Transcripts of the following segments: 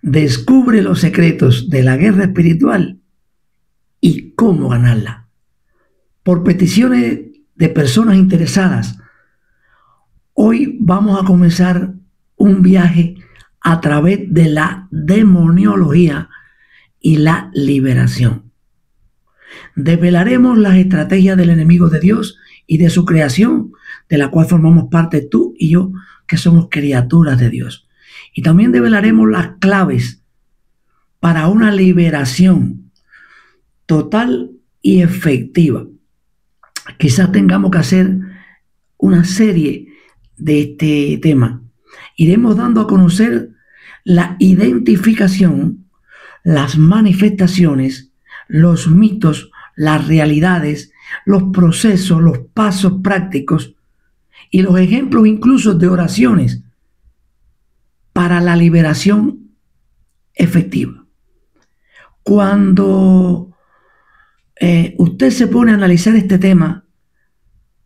Descubre los secretos de la guerra espiritual y cómo ganarla. Por peticiones de personas interesadas, hoy vamos a comenzar un viaje a través de la demoniología y la liberación. Desvelaremos las estrategias del enemigo de Dios y de su creación, de la cual formamos parte tú y yo, que somos criaturas de Dios. Y también develaremos las claves para una liberación total y efectiva. Quizás tengamos que hacer una serie de este tema. Iremos dando a conocer la identificación, las manifestaciones, los mitos, las realidades, los procesos, los pasos prácticos y los ejemplos incluso de oraciones para la liberación efectiva. Cuando usted se pone a analizar este tema,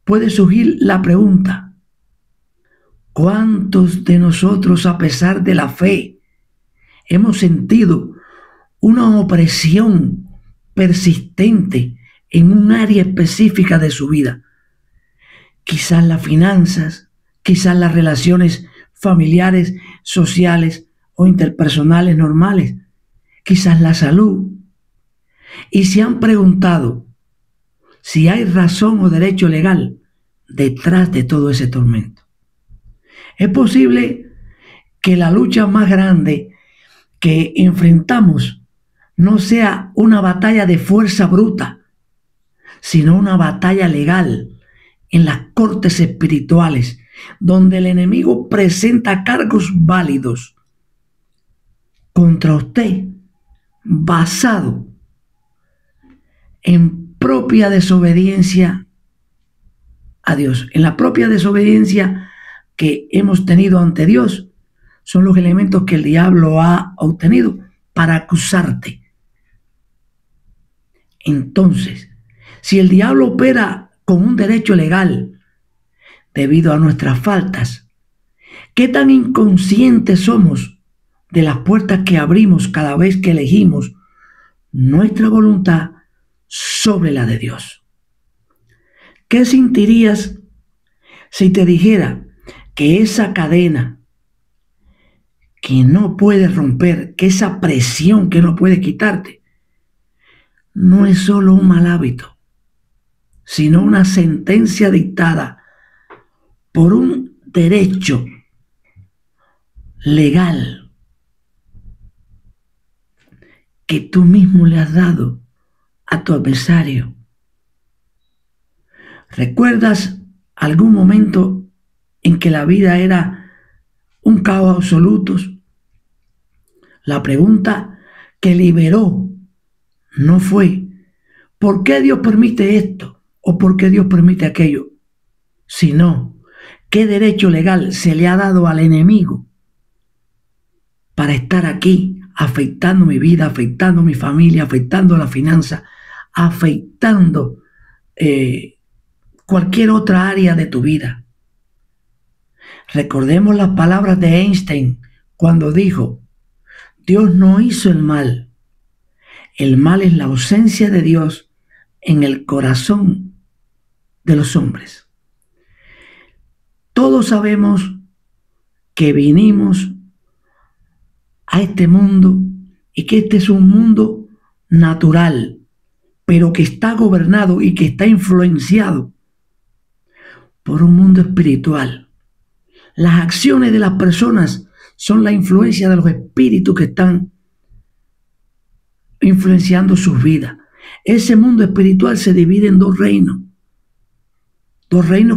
puede surgir la pregunta: ¿cuántos de nosotros, a pesar de la fe, hemos sentido una opresión persistente en un área específica de su vida? Quizás las finanzas, quizás las relaciones familiares, sociales o interpersonales normales, quizás la salud. Y se han preguntado si hay razón o derecho legal detrás de todo ese tormento. Es posible que la lucha más grande que enfrentamos no sea una batalla de fuerza bruta, sino una batalla legal en las cortes espirituales, donde el enemigo presenta cargos válidos contra usted basado en propia desobediencia a Dios. En la propia desobediencia que hemos tenido ante Dios son los elementos que el diablo ha obtenido para acusarte. Entonces, si el diablo opera con un derecho legal debido a nuestras faltas, ¿qué tan inconscientes somos de las puertas que abrimos cada vez que elegimos nuestra voluntad sobre la de Dios? ¿Qué sentirías si te dijera que esa cadena que no puedes romper, que esa presión que no puedes quitarte, no es solo un mal hábito, sino una sentencia dictada por un derecho legal que tú mismo le has dado a tu adversario? ¿Recuerdas algún momento en que la vida era un caos absoluto? La pregunta que liberó no fue ¿por qué Dios permite esto o por qué Dios permite aquello?, sino ¿qué derecho legal se le ha dado al enemigo para estar aquí afectando mi vida, afectando mi familia, afectando la finanza, afectando cualquier otra área de tu vida? Recordemos las palabras de Einstein cuando dijo: Dios no hizo el mal es la ausencia de Dios en el corazón de los hombres. Todos sabemos que vinimos a este mundo y que este es un mundo natural, pero que está gobernado y que está influenciado por un mundo espiritual. Las acciones de las personas son la influencia de los espíritus que están influenciando sus vidas. Ese mundo espiritual se divide en dos reinos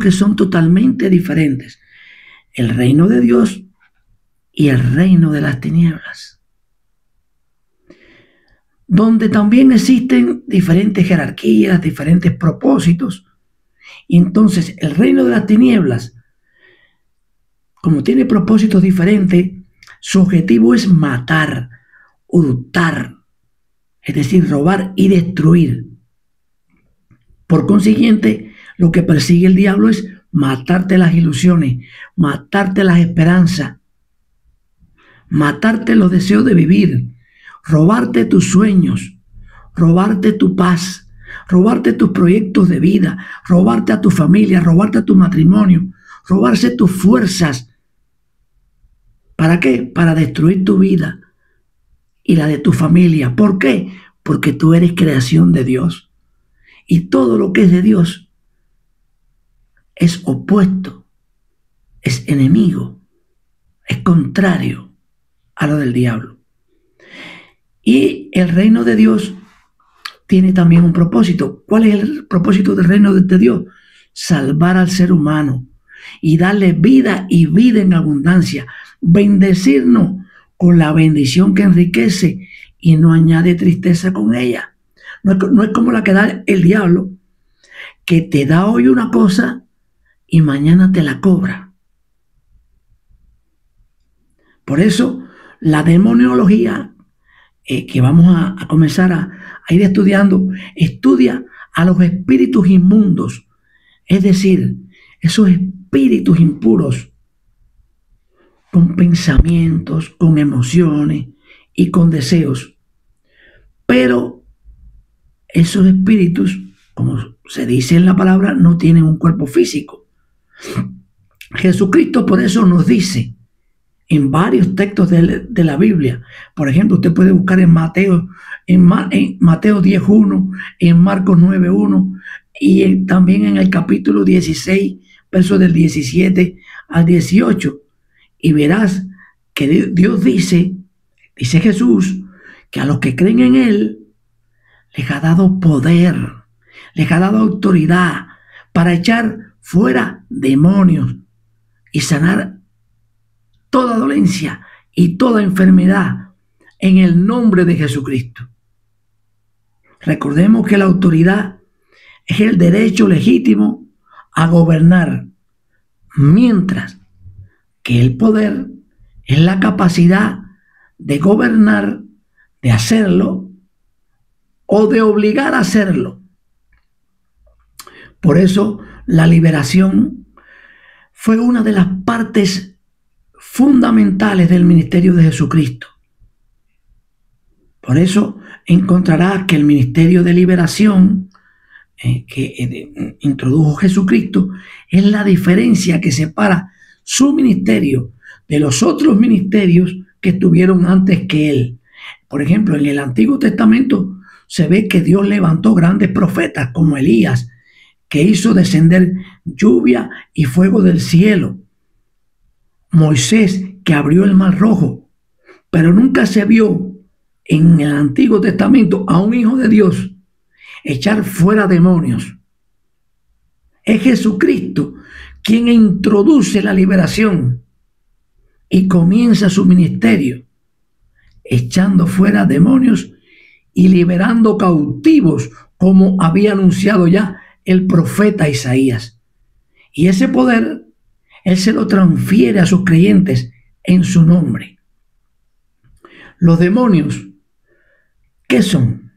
que son totalmente diferentes: el reino de Dios y el reino de las tinieblas, donde también existen diferentes jerarquías, diferentes propósitos. Y entonces el reino de las tinieblas, como tiene propósitos diferentes, su objetivo es matar, hurtar, es decir, robar y destruir. Por consiguiente, lo que persigue el diablo es matarte las ilusiones, matarte las esperanzas, matarte los deseos de vivir, robarte tus sueños, robarte tu paz, robarte tus proyectos de vida, robarte a tu familia, robarte a tu matrimonio, robarse tus fuerzas. ¿Para qué? Para destruir tu vida y la de tu familia. ¿Por qué? Porque tú eres creación de Dios. Y todo lo que es de Dios es opuesto, es enemigo, es contrario a lo del diablo. Y el reino de Dios tiene también un propósito. ¿Cuál es el propósito del reino de Dios? Salvar al ser humano y darle vida y vida en abundancia. Bendecirnos con la bendición que enriquece y no añade tristeza con ella. No es como la que da el diablo, que te da hoy una cosa y mañana te la cobra. Por eso la demonología que vamos a comenzar a ir estudiando, estudia a los espíritus inmundos, es decir, esos espíritus impuros, con pensamientos, con emociones y con deseos. Pero esos espíritus, como se dice en la palabra, no tienen un cuerpo físico. Jesucristo por eso nos dice en varios textos de la Biblia. Por ejemplo, usted puede buscar en Mateo 10:1, en Marcos 9:1 y también en el capítulo 16, versos del 17 al 18. Y verás que Dios dice Jesús, que a los que creen en Él les ha dado poder, les ha dado autoridad para echar fuera demonios y sanar toda dolencia y toda enfermedad en el nombre de Jesucristo. Recordemos que la autoridad es el derecho legítimo a gobernar, mientras que el poder es la capacidad de gobernar, de hacerlo o de obligar a hacerlo. Por eso la liberación fue una de las partes fundamentales del ministerio de Jesucristo. Por eso encontrarás que el ministerio de liberación que introdujo Jesucristo es la diferencia que separa su ministerio de los otros ministerios que estuvieron antes que él. Por ejemplo, en el Antiguo Testamento se ve que Dios levantó grandes profetas como Elías, que hizo descender lluvia y fuego del cielo. Moisés, que abrió el mar rojo. Pero nunca se vio en el Antiguo Testamento a un hijo de Dios echar fuera demonios. Es Jesucristo quien introduce la liberación y comienza su ministerio echando fuera demonios y liberando cautivos, como había anunciado ya el profeta Isaías. Y ese poder Él se lo transfiere a sus creyentes en su nombre. Los demonios, ¿qué son?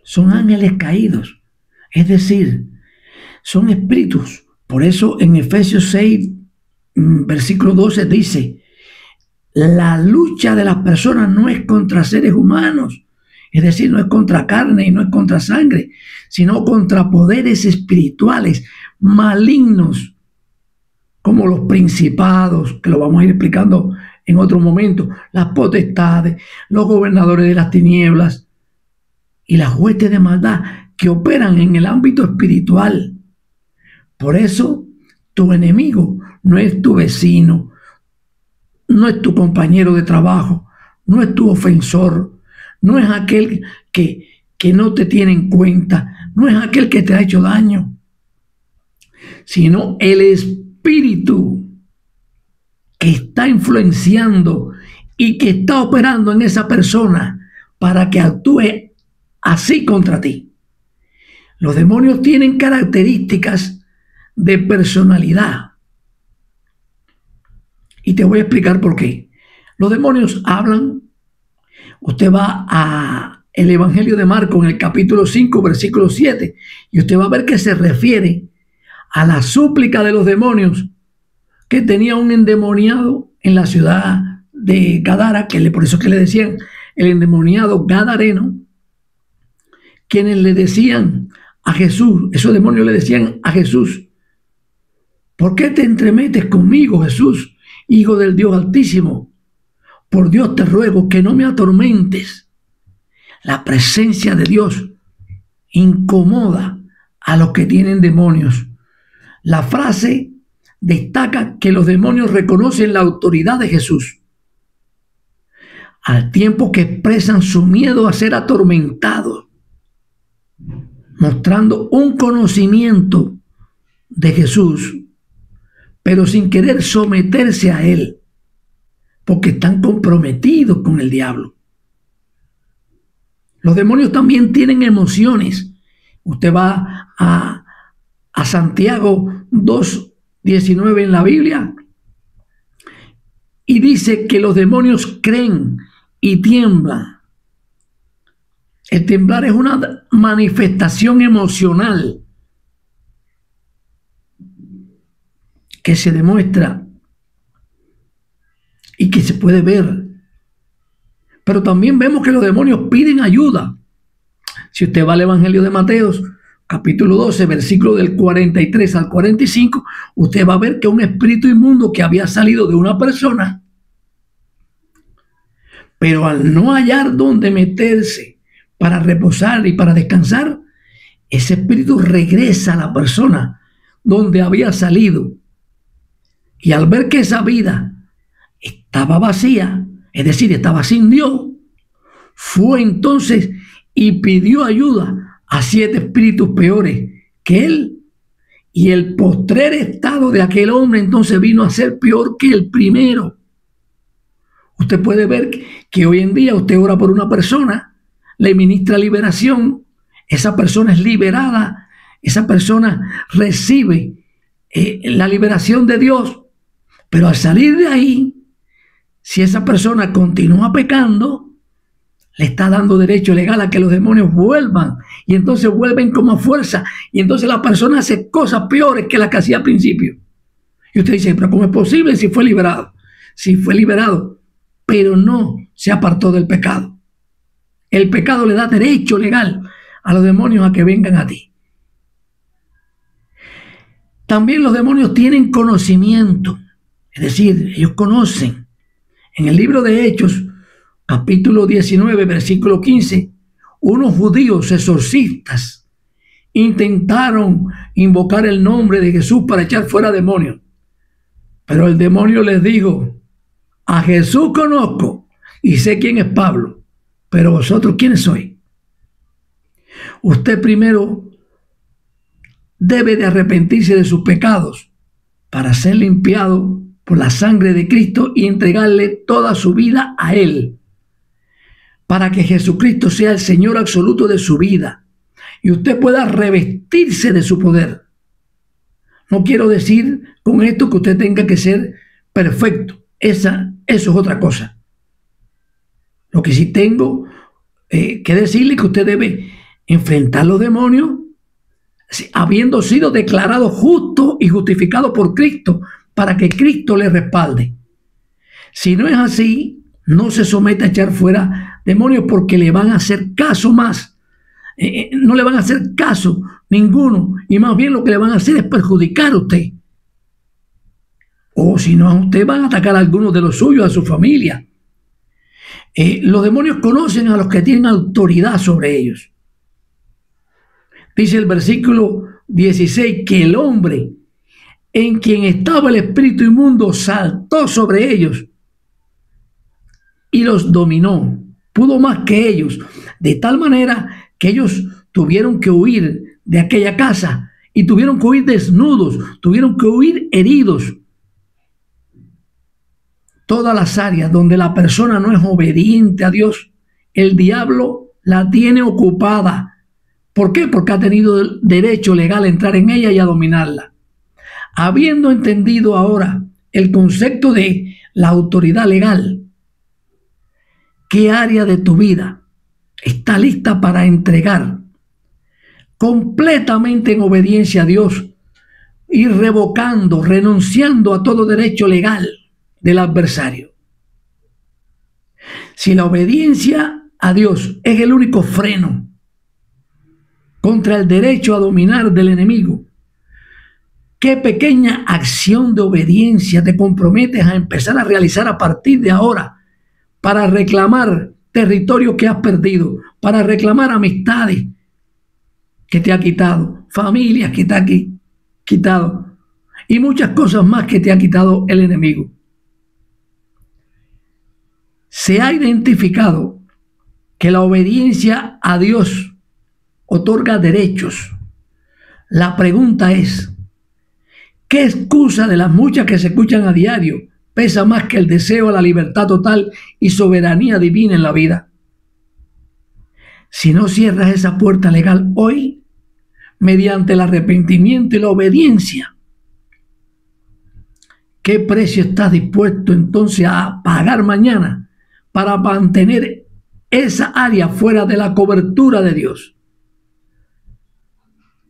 Son ángeles caídos, es decir, son espíritus. Por eso en Efesios 6, versículo 12 dice: la lucha de las personas no es contra seres humanos, es decir, no es contra carne y no es contra sangre, sino contra poderes espirituales malignos, como los principados, que lo vamos a ir explicando en otro momento, las potestades, los gobernadores de las tinieblas y las huestes de maldad que operan en el ámbito espiritual. Por eso, tu enemigo no es tu vecino, no es tu compañero de trabajo, no es tu ofensor, no es aquel que no te tiene en cuenta, no es aquel que te ha hecho daño, sino el espíritu que está influenciando y que está operando en esa persona para que actúe así contra ti. Los demonios tienen características de personalidad. Y te voy a explicar por qué. Los demonios hablan. Usted va a el Evangelio de Marcos en el capítulo 5, versículo 7, y usted va a ver que se refiere a la súplica de los demonios que tenía un endemoniado en la ciudad de Gadara, por eso que le decían el endemoniado gadareno, quienes le decían a Jesús, esos demonios le decían a Jesús: ¿por qué te entremetes conmigo, Jesús, Hijo del Dios Altísimo? Por Dios te ruego que no me atormentes. La presencia de Dios incomoda a los que tienen demonios. La frase destaca que los demonios reconocen la autoridad de Jesús, al tiempo que expresan su miedo a ser atormentados, mostrando un conocimiento de Jesús, pero sin querer someterse a él, porque están comprometidos con el diablo. Los demonios también tienen emociones. Usted va a Santiago 2:19 en la Biblia y dice que los demonios creen y tiemblan. El temblar es una manifestación emocional que se demuestra y que se puede ver. Pero también vemos que los demonios piden ayuda. Si usted va al Evangelio de Mateo, capítulo 12, versículo del 43 al 45, usted va a ver que un espíritu inmundo que había salido de una persona, pero al no hallar dónde meterse para reposar y para descansar, ese espíritu regresa a la persona donde había salido. Y al ver que esa vida estaba vacía, es decir, estaba sin Dios, fue entonces y pidió ayuda a 7 espíritus peores que él, y el postrer estado de aquel hombre entonces vino a ser peor que el primero. Usted puede ver que hoy en día usted ora por una persona, le ministra liberación, esa persona es liberada, esa persona recibe la liberación de Dios, pero al salir de ahí, si esa persona continúa pecando, le está dando derecho legal a que los demonios vuelvan, y entonces vuelven como fuerza, y entonces la persona hace cosas peores que las que hacía al principio. Y usted dice: pero ¿cómo es posible si fue liberado? Si fue liberado, pero no se apartó del pecado. El pecado le da derecho legal a los demonios a que vengan a ti. También los demonios tienen conocimiento, es decir, ellos conocen. En el libro de Hechos, capítulo 19, versículo 15, unos judíos exorcistas intentaron invocar el nombre de Jesús para echar fuera demonios. Pero el demonio les dijo: a Jesús conozco y sé quién es Pablo, pero vosotros, ¿quiénes sois? Usted primero debe de arrepentirse de sus pecados para ser limpiado por la sangre de Cristo y entregarle toda su vida a Él, para que Jesucristo sea el Señor absoluto de su vida y usted pueda revestirse de su poder. No quiero decir con esto que usted tenga que ser perfecto. Eso es otra cosa. Lo que sí tengo que decirle es que usted debe enfrentar los demonios habiendo sido declarado justo y justificado por Cristo, para que Cristo le respalde. Si no es así, no se someta a echar fuera demonios, porque le van a hacer caso más. No le van a hacer caso ninguno, y más bien lo que le van a hacer es perjudicar a usted. O si no, a usted van a atacar a algunos de los suyos, a su familia. Los demonios conocen a los que tienen autoridad sobre ellos. Dice el versículo 16 que el hombre en quien estaba el espíritu inmundo saltó sobre ellos y los dominó. Pudo más que ellos, de tal manera que ellos tuvieron que huir de aquella casa y tuvieron que huir desnudos, tuvieron que huir heridos. Todas las áreas donde la persona no es obediente a Dios, el diablo la tiene ocupada. ¿Por qué? Porque ha tenido derecho legal a entrar en ella y a dominarla. Habiendo entendido ahora el concepto de la autoridad legal, ¿qué área de tu vida está lista para entregar completamente en obediencia a Dios y revocando, renunciando a todo derecho legal del adversario? Si la obediencia a Dios es el único freno contra el derecho a dominar del enemigo, ¿qué pequeña acción de obediencia te comprometes a empezar a realizar a partir de ahora para reclamar territorio que has perdido, para reclamar amistades que te ha quitado, familias que te ha quitado y muchas cosas más que te ha quitado el enemigo? Se ha identificado que la obediencia a Dios otorga derechos. La pregunta es, ¿qué excusa de las muchas que se escuchan a diario pesa más que el deseo a la libertad total y soberanía divina en la vida? Si no cierras esa puerta legal hoy, mediante el arrepentimiento y la obediencia, ¿qué precio estás dispuesto entonces a pagar mañana para mantener esa área fuera de la cobertura de Dios?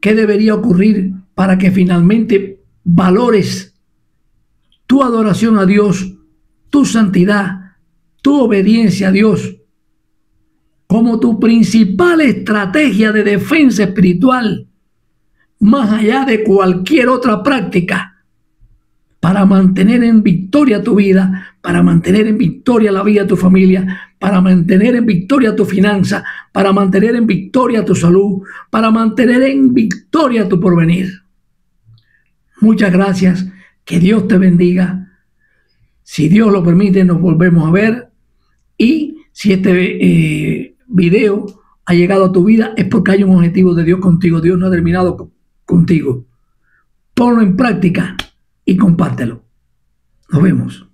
¿Qué debería ocurrir para que finalmente valores tu adoración a Dios, tu santidad, tu obediencia a Dios como tu principal estrategia de defensa espiritual, más allá de cualquier otra práctica, para mantener en victoria tu vida, para mantener en victoria la vida de tu familia, para mantener en victoria tu finanza, para mantener en victoria tu salud, para mantener en victoria tu porvenir? Muchas gracias, que Dios te bendiga. Si Dios lo permite, nos volvemos a ver, y si este video ha llegado a tu vida es porque hay un objetivo de Dios contigo. Dios no ha terminado contigo. Ponlo en práctica y compártelo. Nos vemos.